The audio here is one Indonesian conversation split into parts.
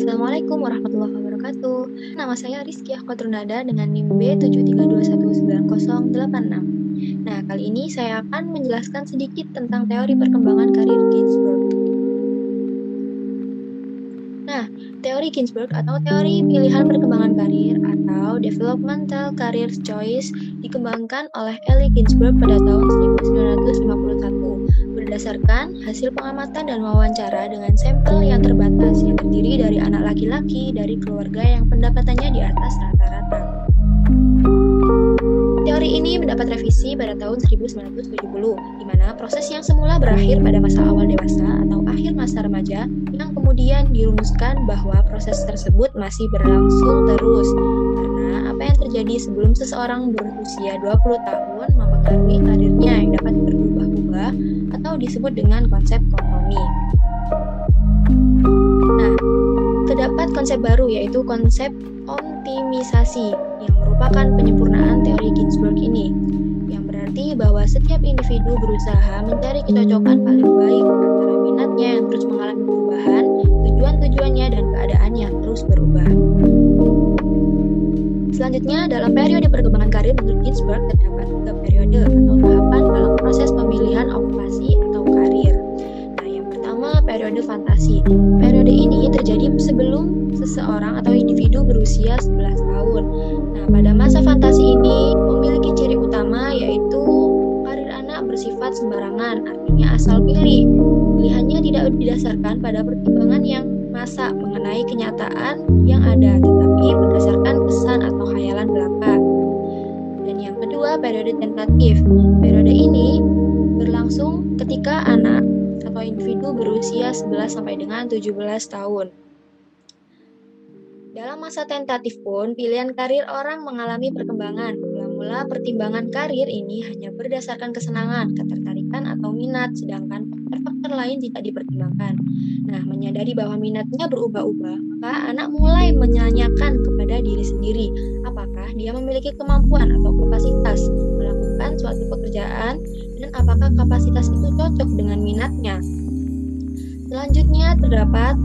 Assalamualaikum warahmatullahi wabarakatuh. Nama saya Rizkyah Kotrunada dengan NIM B73219086. Nah, kali ini saya akan menjelaskan sedikit tentang teori perkembangan karir Ginsberg. Nah, teori Ginsberg atau teori pilihan perkembangan karir atau Developmental Career Choice dikembangkan oleh Ellie Ginsberg pada tahun 1951 berdasarkan hasil pengamatan dan wawancara dengan sampel yang terbatas yang terdiri dari anak laki-laki dari keluarga yang pendapatannya di atas rata-rata. Teori ini mendapat revisi pada tahun 1970, di mana proses yang semula berakhir pada masa awal dewasa atau akhir masa remaja, yang kemudian dirumuskan bahwa proses tersebut masih berlangsung terus, karena apa yang terjadi sebelum seseorang berusia 20 tahun mempengaruhi karirnya yang dapat berubah-ubah atau disebut dengan konsep kompromi. Nah, terdapat konsep baru yaitu konsep optimisasi yang merupakan penyempurnaan teori Ginsberg ini, yang berarti bahwa setiap individu berusaha mencari kecocokan paling baik antara minatnya yang terus mengalami perubahan, tujuan-tujuannya, dan keadaan yang terus berubah. Selanjutnya, dalam periode perkembangan karir menurut Ginsberg terdapat 3 periode atau tahapan dalam proses pemilihan okupasi atau karir. Nah, yang pertama, periode fantasi. Periode ini terjadi sebelum seseorang atau individu berusia 11 tahun. Nah, pada masa fantasi ini memiliki ciri utama yaitu karir anak bersifat sembarangan, artinya asal pilih. Pilihannya tidak didasarkan pada pertimbangan yang masa mengenai kenyataan yang ada, tetapi berdasarkan kesan atau khayalan belaka. Dan yang kedua, periode tentatif. Periode ini berlangsung ketika anak atau individu berusia 11 sampai dengan 17 tahun. Dalam masa tentatif pun, pilihan karir orang mengalami perkembangan. Mula-mula pertimbangan karir ini hanya berdasarkan kesenangan, ketertarikan, atau minat, sedangkan faktor-faktor lain tidak dipertimbangkan. Nah, menyadari bahwa minatnya berubah-ubah, maka anak mulai menanyakan kepada diri sendiri, apakah dia memiliki kemampuan atau kapasitas melakukan suatu pekerjaan, dan apakah kapasitas itu cocok dengan minatnya. Selanjutnya terdapat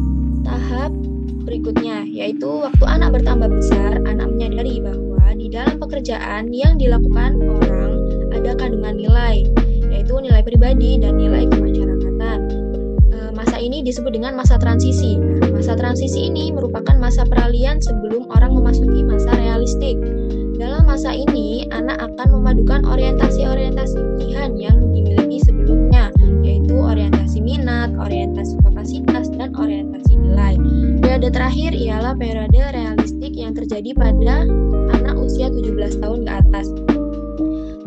tahap berikutnya, yaitu waktu anak bertambah besar, anak menyadari bahwa di dalam pekerjaan yang dilakukan orang ada kandungan nilai, yaitu nilai pribadi dan nilai kemasyarakatan. Masa ini disebut dengan masa transisi. Masa transisi ini merupakan masa peralihan sebelum orang memasuki masa realistik. Dalam masa ini, anak akan memadukan orientasi-orientasi pilihan yang dimiliki sebelumnya, yaitu orientasi minat, orientasi kapasitas, dan orientasi nilai. Periode terakhir ialah periode realistik yang terjadi pada anak usia 17 tahun ke atas.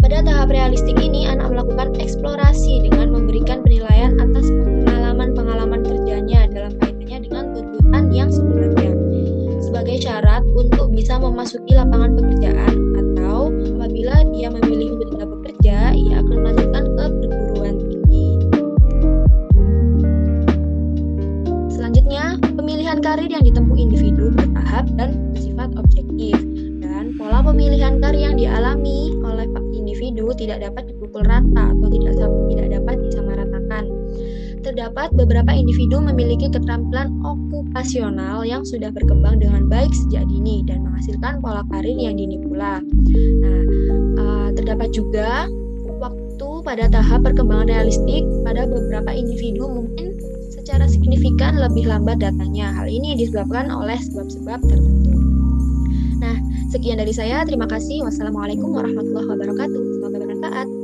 Pada tahap realistik ini, anak melakukan eksplorasi dengan memberikan penilaian atas pengalaman-pengalaman kerjanya dalam kaitannya dengan tuntutan yang sebenarnya, sebagai syarat untuk bisa memasuki lapangan pekerjaan, atau apabila dia memilih untuk tidak bekerja, ia akan melanjutkan ke perguruan tinggi. Selanjutnya, pemilihan karir yang ditempuh individu bertahap dan bersifat objektif, dan pola pemilihan karir yang dialami oleh individu tidak dapat dipukul rata atau tidak dapat disamaratakan. Terdapat beberapa individu memiliki keterampilan okupasional yang sudah berkembang dengan baik sejak dini dan menghasilkan pola karir yang dini pula. Nah, terdapat juga waktu pada tahap perkembangan realistik pada beberapa individu mungkin secara signifikan lebih lambat datanya. Hal ini disebabkan oleh sebab-sebab tertentu. Nah, sekian dari saya. Terima kasih. Wassalamualaikum warahmatullahi wabarakatuh. Semoga bermanfaat.